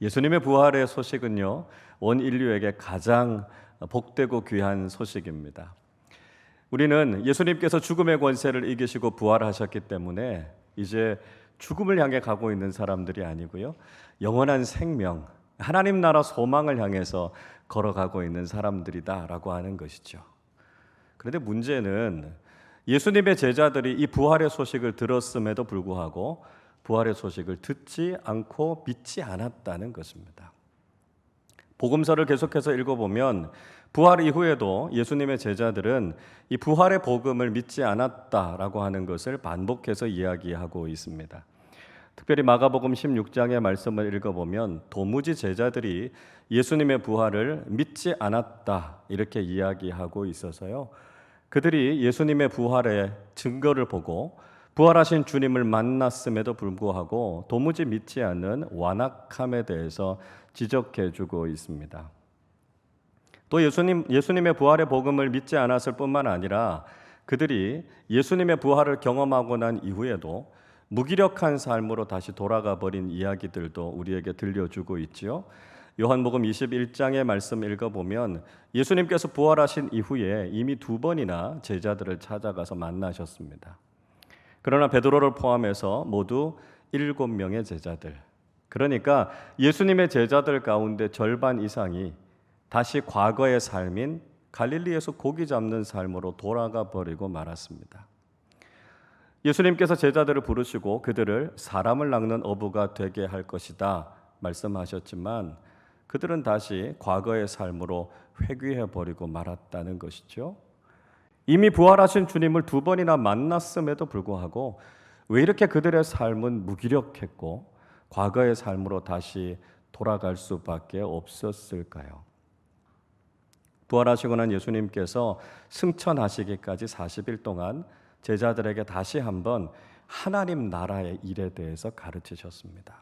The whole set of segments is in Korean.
예수님의 부활의 소식은요, 온 인류에게 가장 복되고 귀한 소식입니다. 우리는 예수님께서 죽음의 권세를 이기시고 부활하셨기 때문에 이제 죽음을 향해 가고 있는 사람들이 아니고요, 영원한 생명, 하나님 나라 소망을 향해서 걸어가고 있는 사람들이다라고 하는 것이죠. 그런데 문제는 예수님의 제자들이 이 부활의 소식을 들었음에도 불구하고 부활의 소식을 듣지 않고 믿지 않았다는 것입니다. 복음서를 계속해서 읽어보면 부활 이후에도 예수님의 제자들은 이 부활의 복음을 믿지 않았다라고 하는 것을 반복해서 이야기하고 있습니다. 특별히 마가복음 16장의 말씀을 읽어보면 도무지 제자들이 예수님의 부활을 믿지 않았다 이렇게 이야기하고 있어서요, 그들이 예수님의 부활의 증거를 보고 부활하신 주님을 만났음에도 불구하고 도무지 믿지 않는 완악함에 대해서 지적해주고 있습니다. 또 예수님의 부활의 복음을 믿지 않았을 뿐만 아니라 그들이 예수님의 부활을 경험하고 난 이후에도 무기력한 삶으로 다시 돌아가 버린 이야기들도 우리에게 들려주고 있지요. 요한복음 21장의 말씀 읽어보면 예수님께서 부활하신 이후에 이미 2번이나 제자들을 찾아가서 만나셨습니다. 그러나 베드로를 포함해서 모두 7명의 제자들, 그러니까 예수님의 제자들 가운데 절반 이상이 다시 과거의 삶인 갈릴리에서 고기 잡는 삶으로 돌아가 버리고 말았습니다. 예수님께서 제자들을 부르시고 그들을 사람을 낚는 어부가 되게 할 것이다 말씀하셨지만 그들은 다시 과거의 삶으로 회귀해 버리고 말았다는 것이죠. 이미 부활하신 주님을 2번이나 만났음에도 불구하고 왜 이렇게 그들의 삶은 무기력했고 과거의 삶으로 다시 돌아갈 수밖에 없었을까요? 부활하시고 난 예수님께서 승천하시기까지 40일 동안 제자들에게 다시 한번 하나님 나라의 일에 대해서 가르치셨습니다.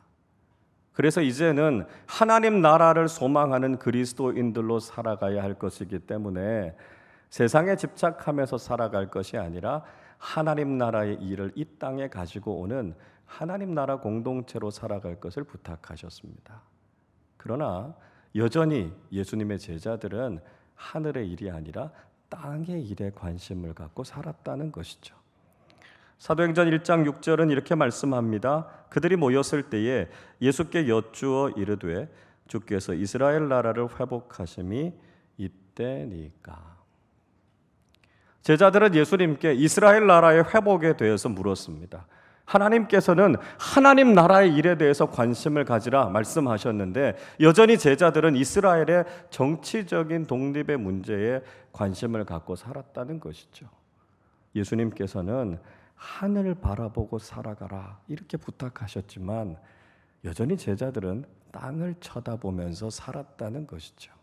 그래서 이제는 하나님 나라를 소망하는 그리스도인들로 살아가야 할 것이기 때문에 세상에 집착하면서 살아갈 것이 아니라 하나님 나라의 일을 이 땅에 가지고 오는 하나님 나라 공동체로 살아갈 것을 부탁하셨습니다. 그러나 여전히 예수님의 제자들은 하늘의 일이 아니라 땅의 일에 관심을 갖고 살았다는 것이죠. 사도행전 1장 6절은 이렇게 말씀합니다. 그들이 모였을 때에 예수께 여쭈어 이르되 주께서 이스라엘 나라를 회복하심이 이때니까. 제자들은 예수님께 이스라엘 나라의 회복에 대해서 물었습니다. 하나님께서는 하나님 나라의 일에 대해서 관심을 가지라 말씀하셨는데 여전히 제자들은 이스라엘의 정치적인 독립의 문제에 관심을 갖고 살았다는 것이죠. 예수님께서는 하늘을 바라보고 살아가라 이렇게 부탁하셨지만 여전히 제자들은 땅을 쳐다보면서 살았다는 것이죠.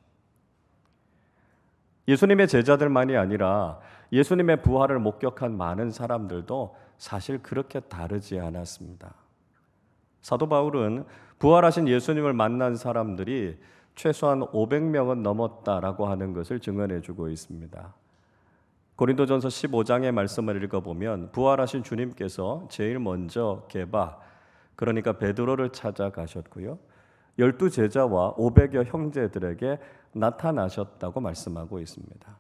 예수님의 제자들만이 아니라 예수님의 부활을 목격한 많은 사람들도 사실 그렇게 다르지 않았습니다. 사도 바울은 부활하신 예수님을 만난 사람들이 최소한 500명은 넘었다라고 하는 것을 증언해 주고 있습니다. 고린도전서 15장의 말씀을 읽어보면 부활하신 주님께서 제일 먼저 게바, 그러니까 베드로를 찾아가셨고요, 12제자와 500여 형제들에게 나타나셨다고 말씀하고 있습니다.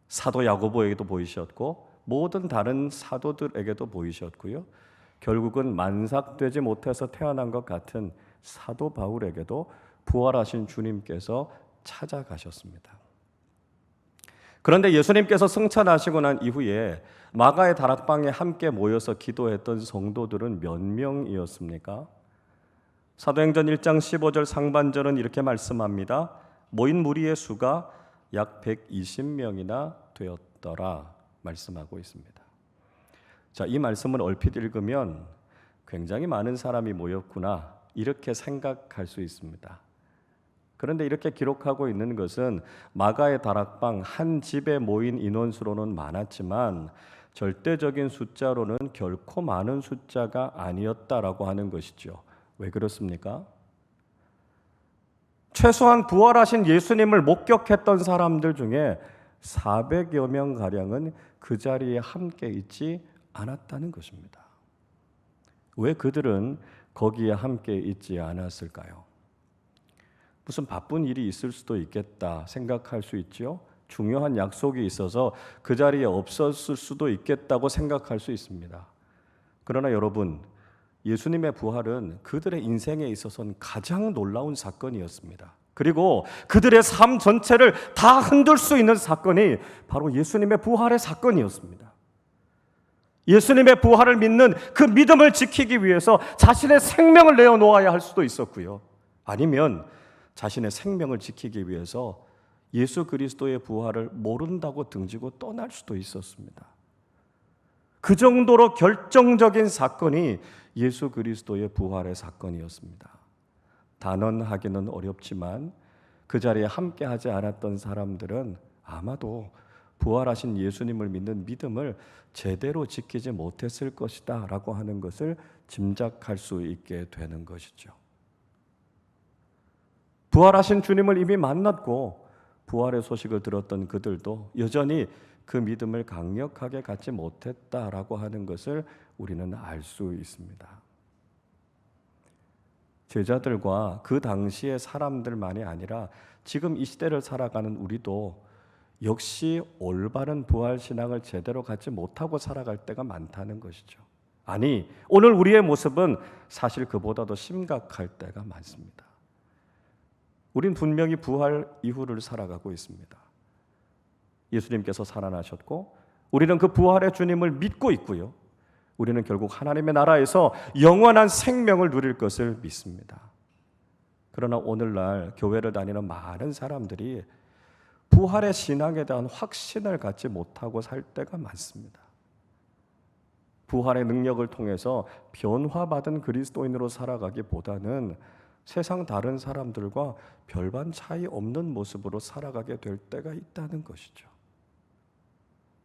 사도 야고보에게도 보이셨고 모든 다른 사도들에게도 보이셨고요, 결국은 만삭되지 못해서 태어난 것 같은 사도 바울에게도 부활하신 주님께서 찾아가셨습니다. 그런데 예수님께서 승천하시고 난 이후에 마가의 다락방에 함께 모여서 기도했던 성도들은 몇 명이었습니까? 사도행전 1장 15절 상반절은 이렇게 말씀합니다. 모인 무리의 수가 약 120명이나 되었더라 말씀하고 있습니다. 자, 이 말씀을 얼핏 읽으면 굉장히 많은 사람이 모였구나 이렇게 생각할 수 있습니다. 그런데 이렇게 기록하고 있는 것은 마가의 다락방 한 집에 모인 인원수로는 많았지만 절대적인 숫자로는 결코 많은 숫자가 아니었다라고 하는 것이죠. 왜 그렇습니까? 최소한 부활하신 예수님을 목격했던 사람들 중에 400여 명가량은 그 자리에 함께 있지 않았다는 것입니다. 왜 그들은 거기에 함께 있지 않았을까요? 무슨 바쁜 일이 있을 수도 있겠다 생각할 수 있죠. 중요한 약속이 있어서 그 자리에 없었을 수도 있겠다고 생각할 수 있습니다. 그러나 여러분, 예수님의 부활은 그들의 인생에 있어서는 가장 놀라운 사건이었습니다. 그리고 그들의 삶 전체를 다 흔들 수 있는 사건이 바로 예수님의 부활의 사건이었습니다. 예수님의 부활을 믿는 그 믿음을 지키기 위해서 자신의 생명을 내어놓아야 할 수도 있었고요. 아니면 자신의 생명을 지키기 위해서 예수 그리스도의 부활을 모른다고 등지고 떠날 수도 있었습니다. 그 정도로 결정적인 사건이 예수 그리스도의 부활의 사건이었습니다. 단언하기는 어렵지만 그 자리에 함께하지 않았던 사람들은 아마도 부활하신 예수님을 믿는 믿음을 제대로 지키지 못했을 것이다 라고 하는 것을 짐작할 수 있게 되는 것이죠. 부활하신 주님을 이미 만났고 부활의 소식을 들었던 그들도 여전히 그 믿음을 강력하게 갖지 못했다라고 하는 것을 우리는 알 수 있습니다. 제자들과 그 당시의 사람들만이 아니라 지금 이 시대를 살아가는 우리도 역시 올바른 부활 신앙을 제대로 갖지 못하고 살아갈 때가 많다는 것이죠. 아니, 오늘 우리의 모습은 사실 그보다도 심각할 때가 많습니다. 우린 분명히 부활 이후를 살아가고 있습니다. 예수님께서 살아나셨고 우리는 그 부활의 주님을 믿고 있고요. 우리는 결국 하나님의 나라에서 영원한 생명을 누릴 것을 믿습니다. 그러나 오늘날 교회를 다니는 많은 사람들이 부활의 신앙에 대한 확신을 갖지 못하고 살 때가 많습니다. 부활의 능력을 통해서 변화받은 그리스도인으로 살아가기보다는 세상 다른 사람들과 별반 차이 없는 모습으로 살아가게 될 때가 있다는 것이죠.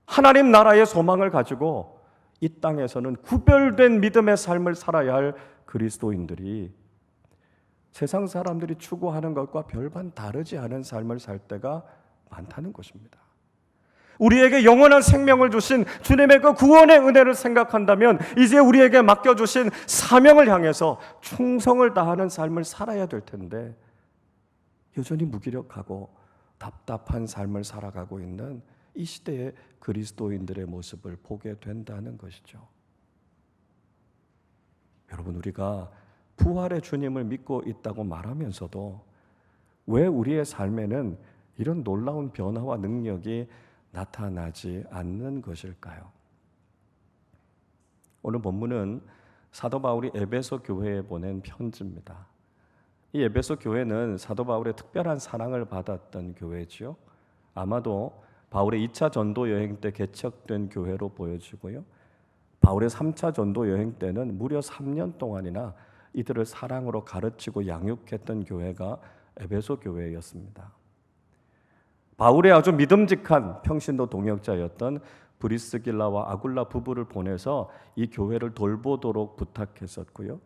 하나님 나라의 소망을 가지고 이 땅에서는 구별된 믿음의 삶을 살아야 할 그리스도인들이 세상 사람들이 추구하는 것과 별반 다르지 않은 삶을 살 때가 많다는 것입니다. 우리에게 영원한 생명을 주신 주님의 그 구원의 은혜를 생각한다면 이제 우리에게 맡겨주신 사명을 향해서 충성을 다하는 삶을 살아야 될 텐데 여전히 무기력하고 답답한 삶을 살아가고 있는 이 시대의 그리스도인들의 모습을 보게 된다는 것이죠. 여러분, 우리가 부활의 주님을 믿고 있다고 말하면서도 왜 우리의 삶에는 이런 놀라운 변화와 능력이 나타나지 않는 것일까요? 오늘 본문은 사도 바울이 에베소 교회에 보낸 편지입니다. 이 에베소 교회는 사도 바울의 특별한 사랑을 받았던 교회지요. 아마도 바울의 2차 전도 여행 때 개척된 교회로 보여지고요. 바울의 3차 전도 여행 때는 무려 3년 동안이나 이들을 사랑으로 가르치고 양육했던 교회가 에베소 교회였습니다. 바울의 아주 믿음직한 평신도 동역자였던 브리스길라와 아굴라 부부를 보내서 이 교회를 돌보도록 부탁했었고요.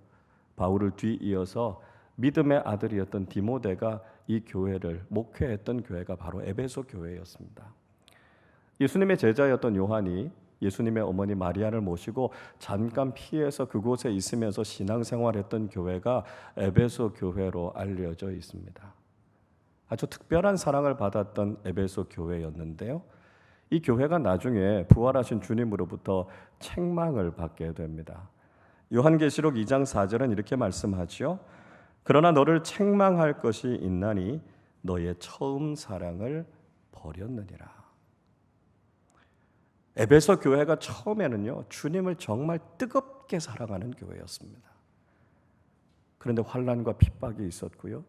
바울을 뒤이어서 믿음의 아들이었던 디모데가 이 교회를 목회했던 교회가 바로 에베소 교회였습니다. 예수님의 제자였던 요한이 예수님의 어머니 마리아를 모시고 잠깐 피해서 그곳에 있으면서 신앙생활했던 교회가 에베소 교회로 알려져 있습니다. 아주 특별한 사랑을 받았던 에베소 교회였는데요. 이 교회가 나중에 부활하신 주님으로부터 책망을 받게 됩니다. 요한계시록 2장 4절은 이렇게 말씀하죠. 그러나 너를 책망할 것이 있나니 너의 처음 사랑을 버렸느니라. 에베소 교회가 처음에는요, 주님을 정말 뜨겁게 사랑하는 교회였습니다. 그런데 환난과 핍박이 있었고요.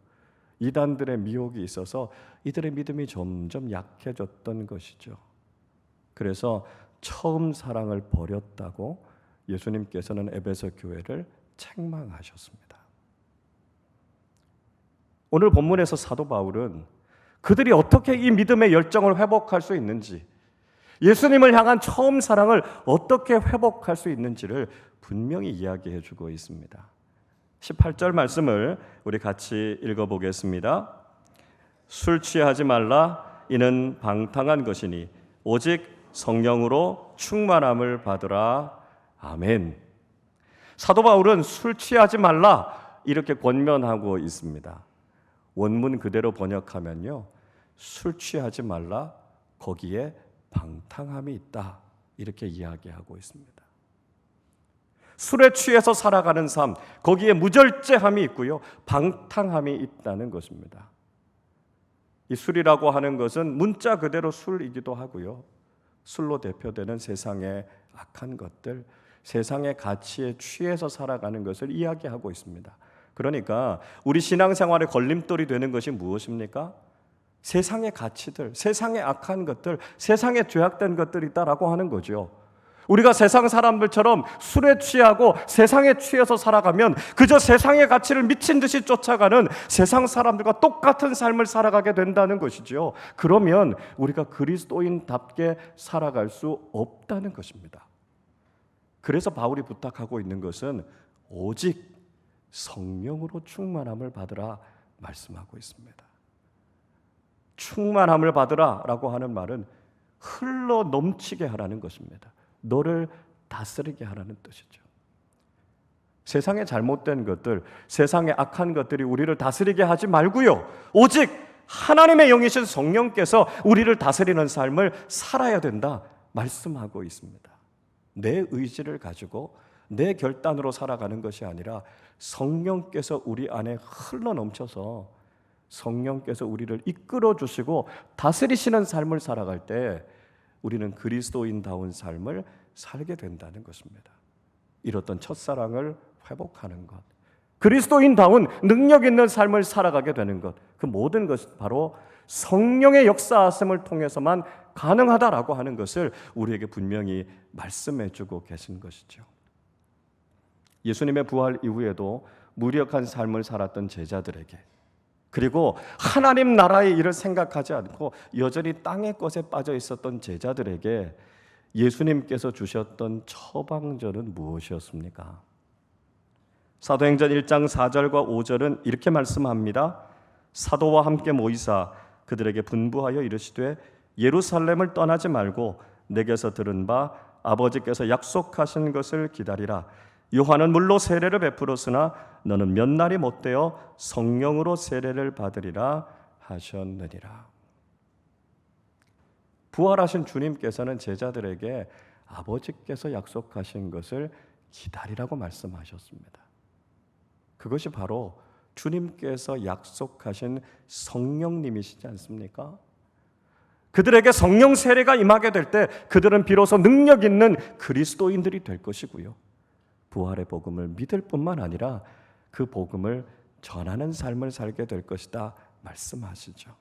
이단들의 미혹이 있어서 이들의 믿음이 점점 약해졌던 것이죠. 그래서 처음 사랑을 버렸다고 예수님께서는 에베소 교회를 책망하셨습니다. 오늘 본문에서 사도 바울은 그들이 어떻게 이 믿음의 열정을 회복할 수 있는지, 예수님을 향한 처음 사랑을 어떻게 회복할 수 있는지를 분명히 이야기해 주고 있습니다. 18절 말씀을 우리 같이 읽어보겠습니다. 술 취하지 말라. 이는 방탕한 것이니 오직 성령으로 충만함을 받으라. 아멘. 사도 바울은 술 취하지 말라 이렇게 권면하고 있습니다. 원문 그대로 번역하면요, 술 취하지 말라, 거기에 방탕함이 있다, 이렇게 이야기하고 있습니다. 술에 취해서 살아가는 삶, 거기에 무절제함이 있고요, 방탕함이 있다는 것입니다. 이 술이라고 하는 것은 문자 그대로 술이기도 하고요, 술로 대표되는 세상의 악한 것들, 세상의 가치에 취해서 살아가는 것을 이야기하고 있습니다. 그러니까 우리 신앙생활의 걸림돌이 되는 것이 무엇입니까? 세상의 가치들, 세상의 악한 것들, 세상에 죄악된 것들이다라고 하는 거죠. 우리가 세상 사람들처럼 술에 취하고 세상에 취해서 살아가면 그저 세상의 가치를 미친 듯이 쫓아가는 세상 사람들과 똑같은 삶을 살아가게 된다는 것이죠. 그러면 우리가 그리스도인답게 살아갈 수 없다는 것입니다. 그래서 바울이 부탁하고 있는 것은 오직 성령으로 충만함을 받으라 말씀하고 있습니다. 충만함을 받으라라고 하는 말은 흘러 넘치게 하라는 것입니다. 너를 다스리게 하라는 뜻이죠. 세상의 잘못된 것들, 세상의 악한 것들이 우리를 다스리게 하지 말고요, 오직 하나님의 영이신 성령께서 우리를 다스리는 삶을 살아야 된다 말씀하고 있습니다. 내 의지를 가지고 내 결단으로 살아가는 것이 아니라 성령께서 우리 안에 흘러 넘쳐서 성령께서 우리를 이끌어 주시고 다스리시는 삶을 살아갈 때 우리는 그리스도인다운 삶을 살게 된다는 것입니다. 잃었던 첫사랑을 회복하는 것, 그리스도인다운 능력 있는 삶을 살아가게 되는 것, 그 모든 것이 바로 성령의 역사하심을 통해서만 가능하다라고 하는 것을 우리에게 분명히 말씀해 주고 계신 것이죠. 예수님의 부활 이후에도 무력한 삶을 살았던 제자들에게, 그리고 하나님 나라의 일을 생각하지 않고 여전히 땅의 것에 빠져 있었던 제자들에게 예수님께서 주셨던 처방전은 무엇이었습니까? 사도행전 1장 4절과 5절은 이렇게 말씀합니다. 사도와 함께 모이사 그들에게 분부하여 이르시되 예루살렘을 떠나지 말고 내게서 들은 바 아버지께서 약속하신 것을 기다리라. 요한은 물로 세례를 베풀었으나 너는 몇 날이 못되어 성령으로 세례를 받으리라 하셨느니라. 부활하신 주님께서는 제자들에게 아버지께서 약속하신 것을 기다리라고 말씀하셨습니다. 그것이 바로 주님께서 약속하신 성령님이시지 않습니까? 그들에게 성령 세례가 임하게 될 때 그들은 비로소 능력 있는 그리스도인들이 될 것이고요, 부활의 복음을 믿을 뿐만 아니라 그 복음을 전하는 삶을 살게 될 것이다 말씀하시죠.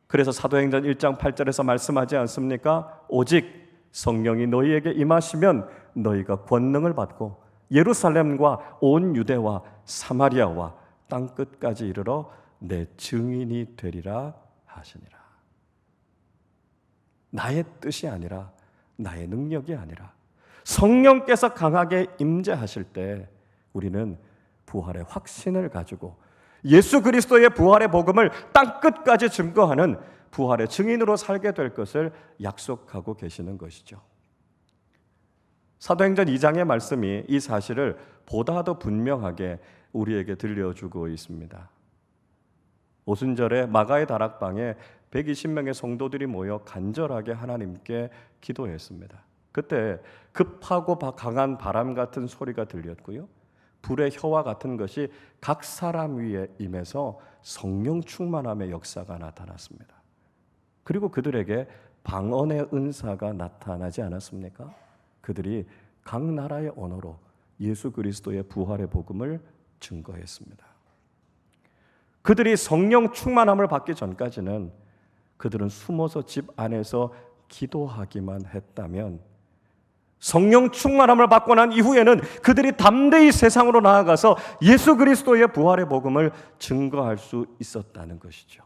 그래서 사도행전 1장 8절에서 말씀하지 않습니까? 오직 성령이 너희에게 임하시면 너희가 권능을 받고 예루살렘과 온 유대와 사마리아와 땅끝까지 이르러 내 증인이 되리라 하시니라. 나의 뜻이 아니라, 나의 능력이 아니라 성령께서 강하게 임재하실 때 우리는 부활의 확신을 가지고 예수 그리스도의 부활의 복음을 땅끝까지 증거하는 부활의 증인으로 살게 될 것을 약속하고 계시는 것이죠. 사도행전 2장의 말씀이 이 사실을 보다 더 분명하게 우리에게 들려주고 있습니다. 오순절에 마가의 다락방에 120명의 성도들이 모여 간절하게 하나님께 기도했습니다. 그때 급하고 강한 바람 같은 소리가 들렸고요, 불의 혀와 같은 것이 각 사람 위에 임해서 성령 충만함의 역사가 나타났습니다. 그리고 그들에게 방언의 은사가 나타나지 않았습니까? 그들이 각 나라의 언어로 예수 그리스도의 부활의 복음을 증거했습니다. 그들이 성령 충만함을 받기 전까지는 그들은 숨어서 집 안에서 기도하기만 했다면, 성령 충만함을 받고 난 이후에는 그들이 담대히 세상으로 나아가서 예수 그리스도의 부활의 복음을 증거할 수 있었다는 것이죠.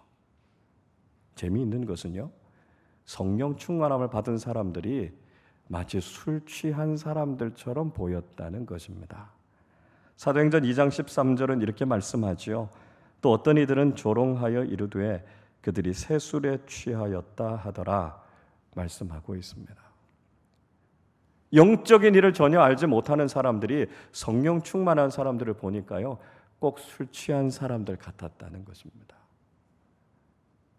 재미있는 것은요, 성령 충만함을 받은 사람들이 마치 술 취한 사람들처럼 보였다는 것입니다. 사도행전 2장 13절은 이렇게 말씀하지요. 또 어떤 이들은 조롱하여 이르되 그들이 새 술에 취하였다 하더라 말씀하고 있습니다. 영적인 일을 전혀 알지 못하는 사람들이 성령 충만한 사람들을 보니까요, 꼭 술 취한 사람들 같았다는 것입니다.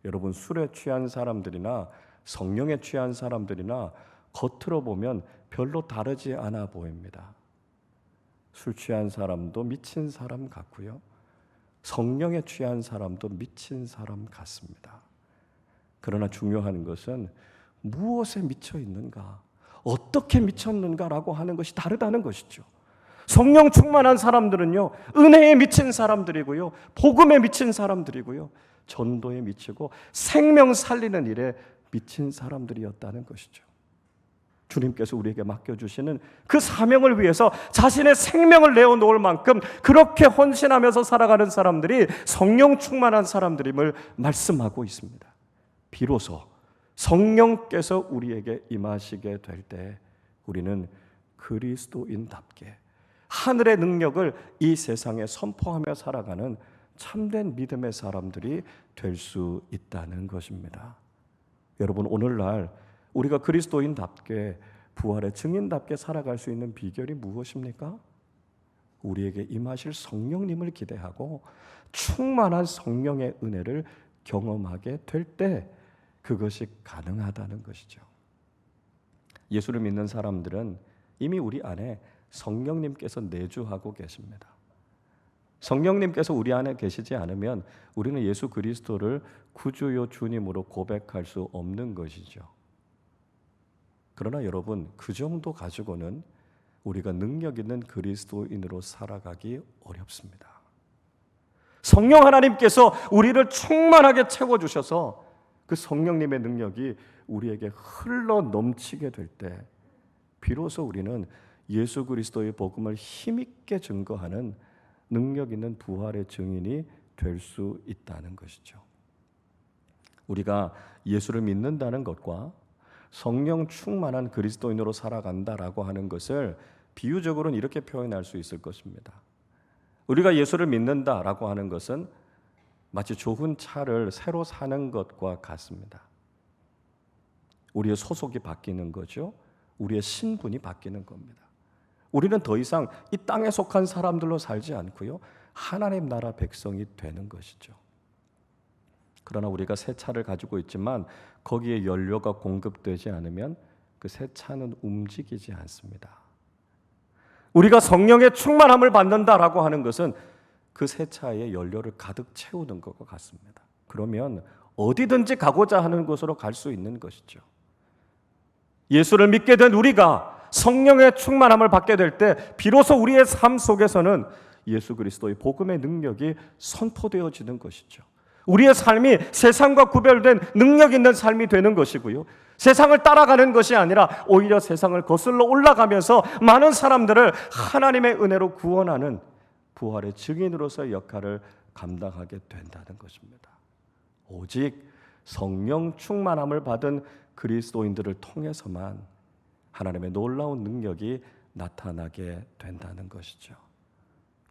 여러분, 술에 취한 사람들이나 성령에 취한 사람들이나 겉으로 보면 별로 다르지 않아 보입니다. 술 취한 사람도 미친 사람 같고요, 성령에 취한 사람도 미친 사람 같습니다. 그러나 중요한 것은 무엇에 미쳐 있는가, 어떻게 미쳤는가라고 하는 것이 다르다는 것이죠. 성령 충만한 사람들은요, 은혜에 미친 사람들이고요, 복음에 미친 사람들이고요, 전도에 미치고 생명 살리는 일에 미친 사람들이었다는 것이죠. 주님께서 우리에게 맡겨주시는 그 사명을 위해서 자신의 생명을 내어놓을 만큼 그렇게 헌신하면서 살아가는 사람들이 성령 충만한 사람들임을 말씀하고 있습니다. 비로소 성령께서 우리에게 임하시게 될 때 우리는 그리스도인답게 하늘의 능력을 이 세상에 선포하며 살아가는 참된 믿음의 사람들이 될 수 있다는 것입니다. 여러분, 오늘날 우리가 그리스도인답게 부활의 증인답게 살아갈 수 있는 비결이 무엇입니까? 우리에게 임하실 성령님을 기대하고 충만한 성령의 은혜를 경험하게 될 때 그것이 가능하다는 것이죠. 예수를 믿는 사람들은 이미 우리 안에 성령님께서 내주하고 계십니다. 성령님께서 우리 안에 계시지 않으면 우리는 예수 그리스도를 구주요 주님으로 고백할 수 없는 것이죠. 그러나 여러분, 그 정도 가지고는 우리가 능력 있는 그리스도인으로 살아가기 어렵습니다. 성령 하나님께서 우리를 충만하게 채워주셔서 그 성령님의 능력이 우리에게 흘러 넘치게 될 때 비로소 우리는 예수 그리스도의 복음을 힘있게 증거하는 능력 있는 부활의 증인이 될 수 있다는 것이죠. 우리가 예수를 믿는다는 것과 성령 충만한 그리스도인으로 살아간다라고 하는 것을 비유적으로는 이렇게 표현할 수 있을 것입니다. 우리가 예수를 믿는다라고 하는 것은 마치 좋은 차를 새로 사는 것과 같습니다. 우리의 소속이 바뀌는 거죠. 우리의 신분이 바뀌는 겁니다. 우리는 더 이상 이 땅에 속한 사람들로 살지 않고요, 하나님 나라 백성이 되는 것이죠. 그러나 우리가 새 차를 가지고 있지만 거기에 연료가 공급되지 않으면 그 새 차는 움직이지 않습니다. 우리가 성령의 충만함을 받는다라고 하는 것은 그 새 차에 연료를 가득 채우는 것과 같습니다. 그러면 어디든지 가고자 하는 곳으로 갈 수 있는 것이죠. 예수를 믿게 된 우리가 성령의 충만함을 받게 될 때 비로소 우리의 삶 속에서는 예수 그리스도의 복음의 능력이 선포되어지는 것이죠. 우리의 삶이 세상과 구별된 능력 있는 삶이 되는 것이고요, 세상을 따라가는 것이 아니라 오히려 세상을 거슬러 올라가면서 많은 사람들을 하나님의 은혜로 구원하는 부활의 증인으로서의 역할을 감당하게 된다는 것입니다. 오직 성령 충만함을 받은 그리스도인들을 통해서만 하나님의 놀라운 능력이 나타나게 된다는 것이죠.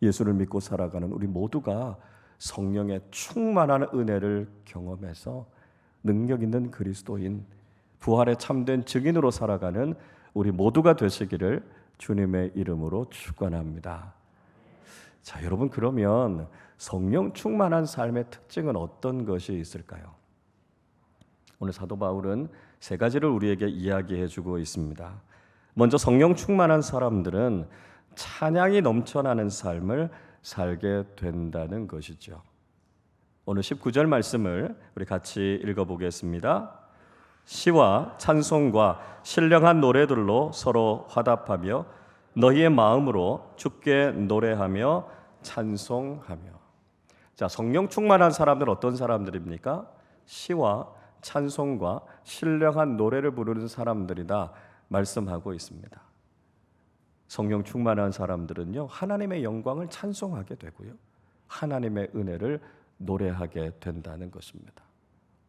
예수를 믿고 살아가는 우리 모두가 성령의 충만한 은혜를 경험해서 능력 있는 그리스도인, 부활의 참된 증인으로 살아가는 우리 모두가 되시기를 주님의 이름으로 축원합니다. 자, 여러분, 그러면 성령 충만한 삶의 특징은 어떤 것이 있을까요? 오늘 사도 바울은 세 가지를 우리에게 이야기해 주고 있습니다. 먼저 성령 충만한 사람들은 찬양이 넘쳐나는 삶을 살게 된다는 것이죠. 오늘 19절 말씀을 우리 같이 읽어보겠습니다. 시와 찬송과 신령한 노래들로 서로 화답하며 너희의 마음으로 주께 노래하며 찬송하며. 자, 성령 충만한 사람들은 어떤 사람들입니까? 시와 찬송과 신령한 노래를 부르는 사람들이다 말씀하고 있습니다. 성령 충만한 사람들은요, 하나님의 영광을 찬송하게 되고요, 하나님의 은혜를 노래하게 된다는 것입니다.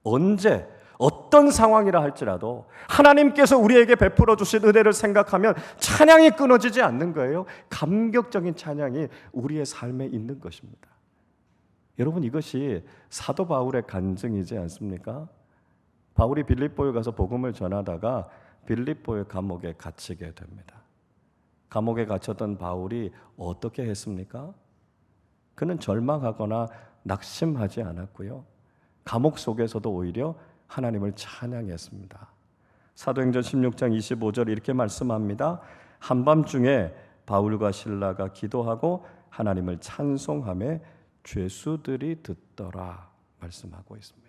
언제 어떤 상황이라 할지라도 하나님께서 우리에게 베풀어 주신 은혜를 생각하면 찬양이 끊어지지 않는 거예요. 감격적인 찬양이 우리의 삶에 있는 것입니다. 여러분, 이것이 사도 바울의 간증이지 않습니까? 바울이 빌립보에 가서 복음을 전하다가 빌립보의 감옥에 갇히게 됩니다. 감옥에 갇혔던 바울이 어떻게 했습니까? 그는 절망하거나 낙심하지 않았고요. 감옥 속에서도 오히려 하나님을 찬양했습니다. 사도행전 16장 25절 이렇게 말씀합니다. 한밤중에 바울과 실라가 기도하고 하나님을 찬송하며 죄수들이 듣더라 말씀하고 있습니다.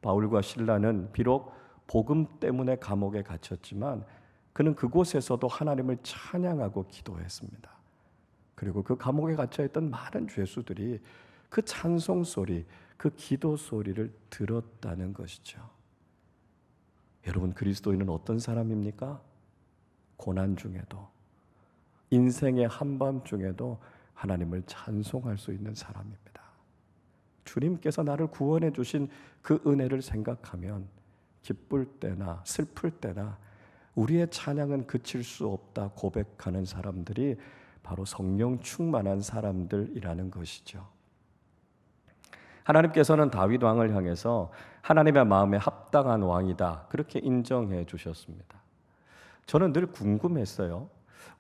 바울과 실라는 비록 복음 때문에 감옥에 갇혔지만 그는 그곳에서도 하나님을 찬양하고 기도했습니다. 그리고 그 감옥에 갇혀있던 많은 죄수들이 그 찬송 소리, 그 기도 소리를 들었다는 것이죠. 여러분, 그리스도인은 어떤 사람입니까? 고난 중에도, 인생의 한밤중에도 하나님을 찬송할 수 있는 사람입니다. 주님께서 나를 구원해 주신 그 은혜를 생각하면 기쁠 때나 슬플 때나 우리의 찬양은 그칠 수 없다 고백하는 사람들이 바로 성령 충만한 사람들이라는 것이죠. 하나님께서는 다윗 왕을 향해서 하나님의 마음에 합당한 왕이다 그렇게 인정해 주셨습니다. 저는 늘 궁금했어요.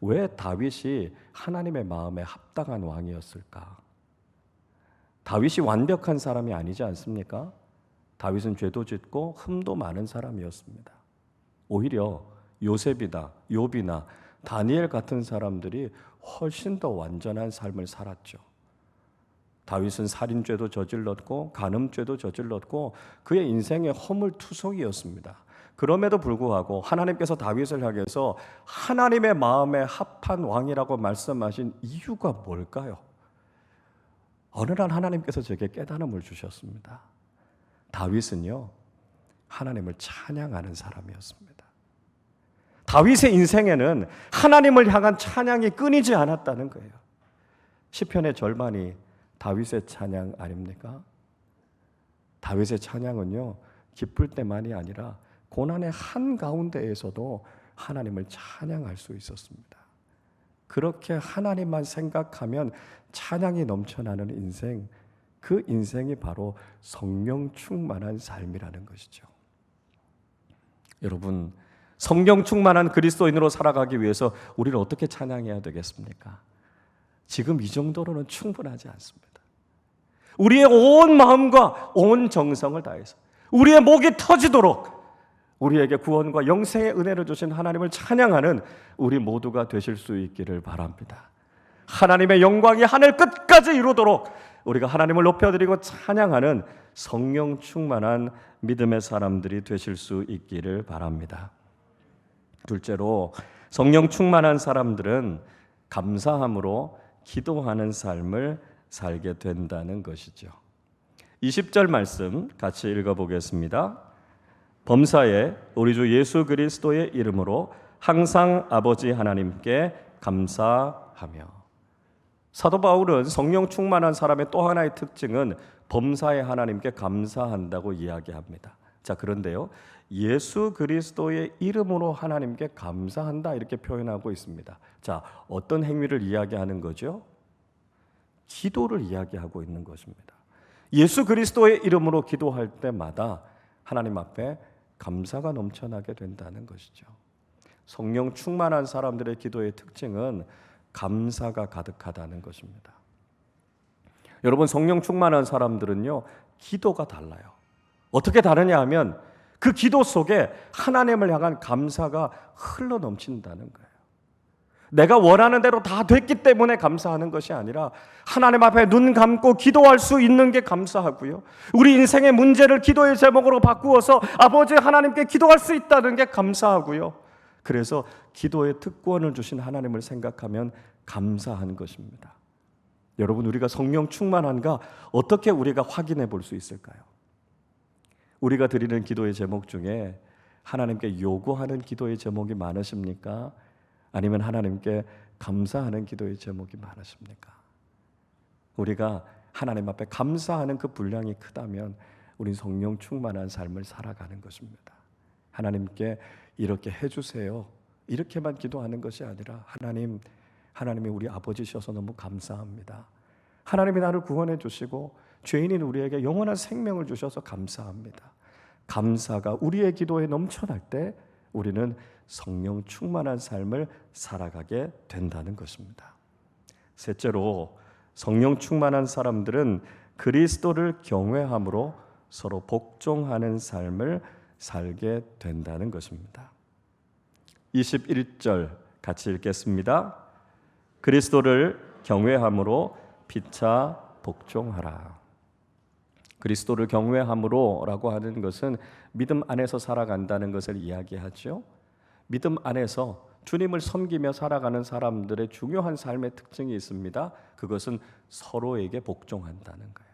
왜 다윗이 하나님의 마음에 합당한 왕이었을까? 다윗이 완벽한 사람이 아니지 않습니까? 다윗은 죄도 짓고 흠도 많은 사람이었습니다. 오히려 요셉이나 욥이나 다니엘 같은 사람들이 훨씬 더 완전한 삶을 살았죠. 다윗은 살인죄도 저질렀고 간음죄도 저질렀고 그의 인생의 허물투성이였습니다. 그럼에도 불구하고 하나님께서 다윗을 향해서 하나님의 마음에 합한 왕이라고 말씀하신 이유가 뭘까요? 어느 날 하나님께서 제게 깨달음을 주셨습니다. 다윗은요, 하나님을 찬양하는 사람이었습니다. 다윗의 인생에는 하나님을 향한 찬양이 끊이지 않았다는 거예요. 시편의 절반이 다윗의 찬양 아닙니까? 다윗의 찬양은요, 기쁠 때만이 아니라 고난의 한가운데에서도 하나님을 찬양할 수 있었습니다. 그렇게 하나님만 생각하면 찬양이 넘쳐나는 인생, 그 인생이 바로 성령 충만한 삶이라는 것이죠. 여러분, 성령 충만한 그리스도인으로 살아가기 위해서 우리는 어떻게 찬양해야 되겠습니까? 지금 이 정도로는 충분하지 않습니다. 우리의 온 마음과 온 정성을 다해서 우리의 목이 터지도록 우리에게 구원과 영생의 은혜를 주신 하나님을 찬양하는 우리 모두가 되실 수 있기를 바랍니다. 하나님의 영광이 하늘 끝까지 이루도록 우리가 하나님을 높여드리고 찬양하는 성령 충만한 믿음의 사람들이 되실 수 있기를 바랍니다. 둘째로, 성령 충만한 사람들은 감사함으로 기도하는 삶을 살게 된다는 것이죠. 20절 말씀 같이 읽어보겠습니다. 범사에 우리 주 예수 그리스도의 이름으로 항상 아버지 하나님께 감사하며. 사도 바울은 성령 충만한 사람의 또 하나의 특징은 범사에 하나님께 감사한다고 이야기합니다. 자, 그런데요, 예수 그리스도의 이름으로 하나님께 감사한다 이렇게 표현하고 있습니다. 자, 어떤 행위를 이야기하는 거죠? 기도를 이야기하고 있는 것입니다. 예수 그리스도의 이름으로 기도할 때마다 하나님 앞에 감사가 넘쳐나게 된다는 것이죠. 성령 충만한 사람들의 기도의 특징은 감사가 가득하다는 것입니다. 여러분, 성령 충만한 사람들은요, 기도가 달라요. 어떻게 다르냐 하면 그 기도 속에 하나님을 향한 감사가 흘러 넘친다는 거예요. 내가 원하는 대로 다 됐기 때문에 감사하는 것이 아니라 하나님 앞에 눈 감고 기도할 수 있는 게 감사하고요. 우리 인생의 문제를 기도의 제목으로 바꾸어서 아버지 하나님께 기도할 수 있다는 게 감사하고요. 그래서 기도의 특권을 주신 하나님을 생각하면 감사한 것입니다. 여러분, 우리가 성령 충만한가 어떻게 우리가 확인해 볼 수 있을까요? 우리가 드리는 기도의 제목 중에 하나님께 요구하는 기도의 제목이 많으십니까? 아니면 하나님께 감사하는 기도의 제목이 많으십니까? 우리가 하나님 앞에 감사하는 그 분량이 크다면 우린 성령 충만한 삶을 살아가는 것입니다. 하나님께 이렇게 해주세요, 이렇게만 기도하는 것이 아니라 하나님이 우리 아버지셔서 너무 감사합니다. 하나님이 나를 구원해 주시고 죄인인 우리에게 영원한 생명을 주셔서 감사합니다. 감사가 우리의 기도에 넘쳐날 때 우리는 성령 충만한 삶을 살아가게 된다는 것입니다. 셋째로, 성령 충만한 사람들은 그리스도를 경외함으로 서로 복종하는 삶을 살게 된다는 것입니다. 21절 같이 읽겠습니다. 그리스도를 경외함으로 피차 복종하라. 그리스도를 경외함으로라고 하는 것은 믿음 안에서 살아간다는 것을 이야기하죠. 믿음 안에서 주님을 섬기며 살아가는 사람들의 중요한 삶의 특징이 있습니다. 그것은 서로에게 복종한다는 거예요.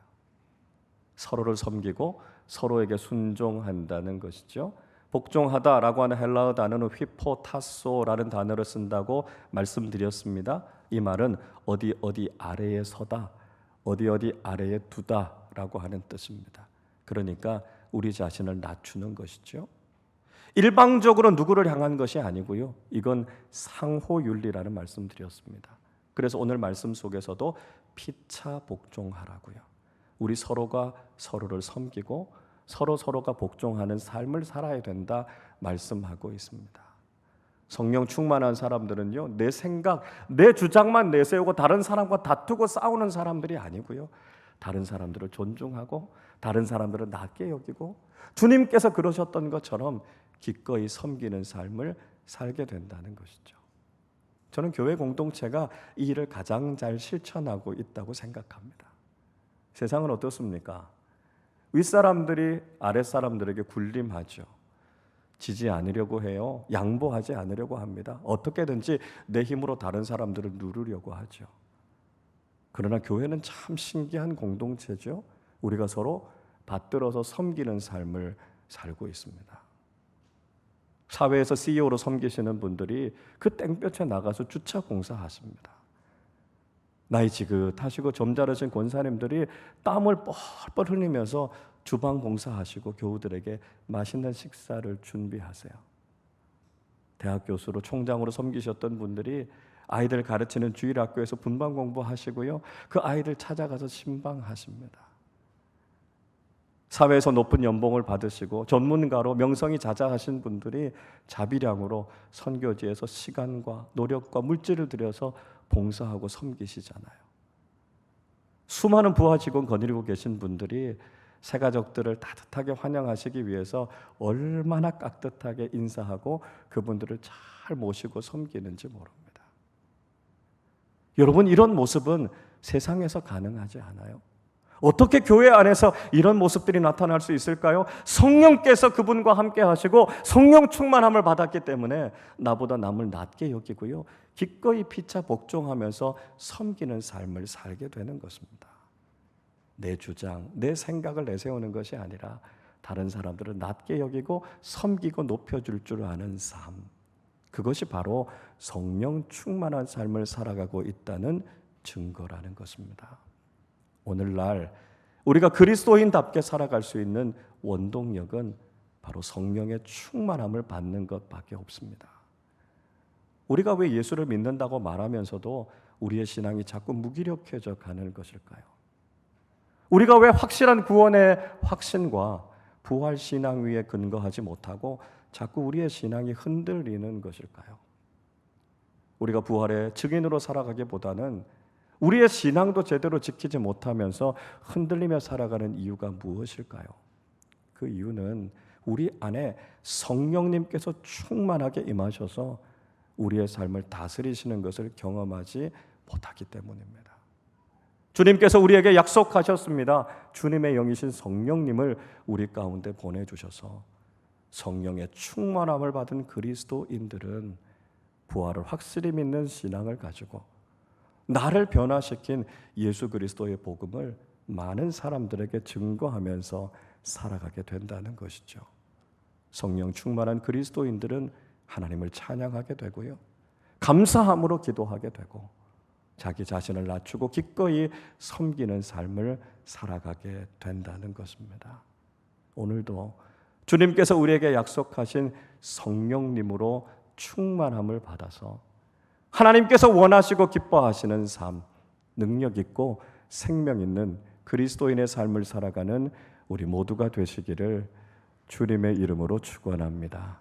서로를 섬기고 서로에게 순종한다는 것이죠. 복종하다라고 하는 헬라어 단어는 휘포타소라는 단어를 쓴다고 말씀드렸습니다. 이 말은 어디 아래에 서다, 어디 아래에 두다라고 하는 뜻입니다. 그러니까 우리 자신을 낮추는 것이죠. 일방적으로 누구를 향한 것이 아니고요. 이건 상호윤리라는 말씀드렸습니다. 그래서 오늘 말씀 속에서도 피차 복종하라고요. 우리 서로가 서로를 섬기고 서로가 복종하는 삶을 살아야 된다 말씀하고 있습니다. 성령 충만한 사람들은요, 내 생각, 내 주장만 내세우고 다른 사람과 다투고 싸우는 사람들이 아니고요. 다른 사람들을 존중하고 다른 사람들을 낮게 여기고 주님께서 그러셨던 것처럼 기꺼이 섬기는 삶을 살게 된다는 것이죠. 저는 교회 공동체가 이 일을 가장 잘 실천하고 있다고 생각합니다. 세상은 어떻습니까? 윗사람들이 아랫사람들에게 군림하죠. 지지 않으려고 해요. 양보하지 않으려고 합니다. 어떻게든지 내 힘으로 다른 사람들을 누르려고 하죠. 그러나 교회는 참 신기한 공동체죠. 우리가 서로 받들어서 섬기는 삶을 살고 있습니다. 사회에서 CEO로 섬기시는 분들이 그 땡볕에 나가서 주차 공사하십니다. 나이 지긋하시고 점잖으신 권사님들이 땀을 뻘뻘 흘리면서 주방 봉사하시고 교우들에게 맛있는 식사를 준비하세요. 대학 교수로 총장으로 섬기셨던 분들이 아이들 가르치는 주일학교에서 분반 공부하시고요. 그 아이들 찾아가서 신방하십니다. 사회에서 높은 연봉을 받으시고 전문가로 명성이 자자하신 분들이 자비량으로 선교지에서 시간과 노력과 물질을 들여서 봉사하고 섬기시잖아요. 수많은 부하 직원 거느리고 계신 분들이 새 가족들을 따뜻하게 환영하시기 위해서 얼마나 깍듯하게 인사하고 그분들을 잘 모시고 섬기는지 모릅니다. 여러분, 이런 모습은 세상에서 가능하지 않아요. 어떻게 교회 안에서 이런 모습들이 나타날 수 있을까요? 성령께서 그분과 함께 하시고 성령 충만함을 받았기 때문에 나보다 남을 낮게 여기고요. 기꺼이 피차 복종하면서 섬기는 삶을 살게 되는 것입니다. 내 주장, 내 생각을 내세우는 것이 아니라 다른 사람들을 낮게 여기고 섬기고 높여줄 줄 아는 삶. 그것이 바로 성령 충만한 삶을 살아가고 있다는 증거라는 것입니다. 오늘날 우리가 그리스도인답게 살아갈 수 있는 원동력은 바로 성령의 충만함을 받는 것밖에 없습니다. 우리가 왜 예수를 믿는다고 말하면서도 우리의 신앙이 자꾸 무기력해져 가는 것일까요? 우리가 왜 확실한 구원의 확신과 부활 신앙 위에 근거하지 못하고 자꾸 우리의 신앙이 흔들리는 것일까요? 우리가 부활의 증인으로 살아가기보다는 우리의 신앙도 제대로 지키지 못하면서 흔들리며 살아가는 이유가 무엇일까요? 그 이유는 우리 안에 성령님께서 충만하게 임하셔서 우리의 삶을 다스리시는 것을 경험하지 못하기 때문입니다. 주님께서 우리에게 약속하셨습니다. 주님의 영이신 성령님을 우리 가운데 보내주셔서 성령의 충만함을 받은 그리스도인들은 부활을 확실히 믿는 신앙을 가지고 나를 변화시킨 예수 그리스도의 복음을 많은 사람들에게 증거하면서 살아가게 된다는 것이죠. 성령 충만한 그리스도인들은 하나님을 찬양하게 되고요. 감사함으로 기도하게 되고 자기 자신을 낮추고 기꺼이 섬기는 삶을 살아가게 된다는 것입니다. 오늘도 주님께서 우리에게 약속하신 성령님으로 충만함을 받아서 하나님께서 원하시고 기뻐하시는 삶, 능력 있고 생명 있는 그리스도인의 삶을 살아가는 우리 모두가 되시기를 주님의 이름으로 축원합니다.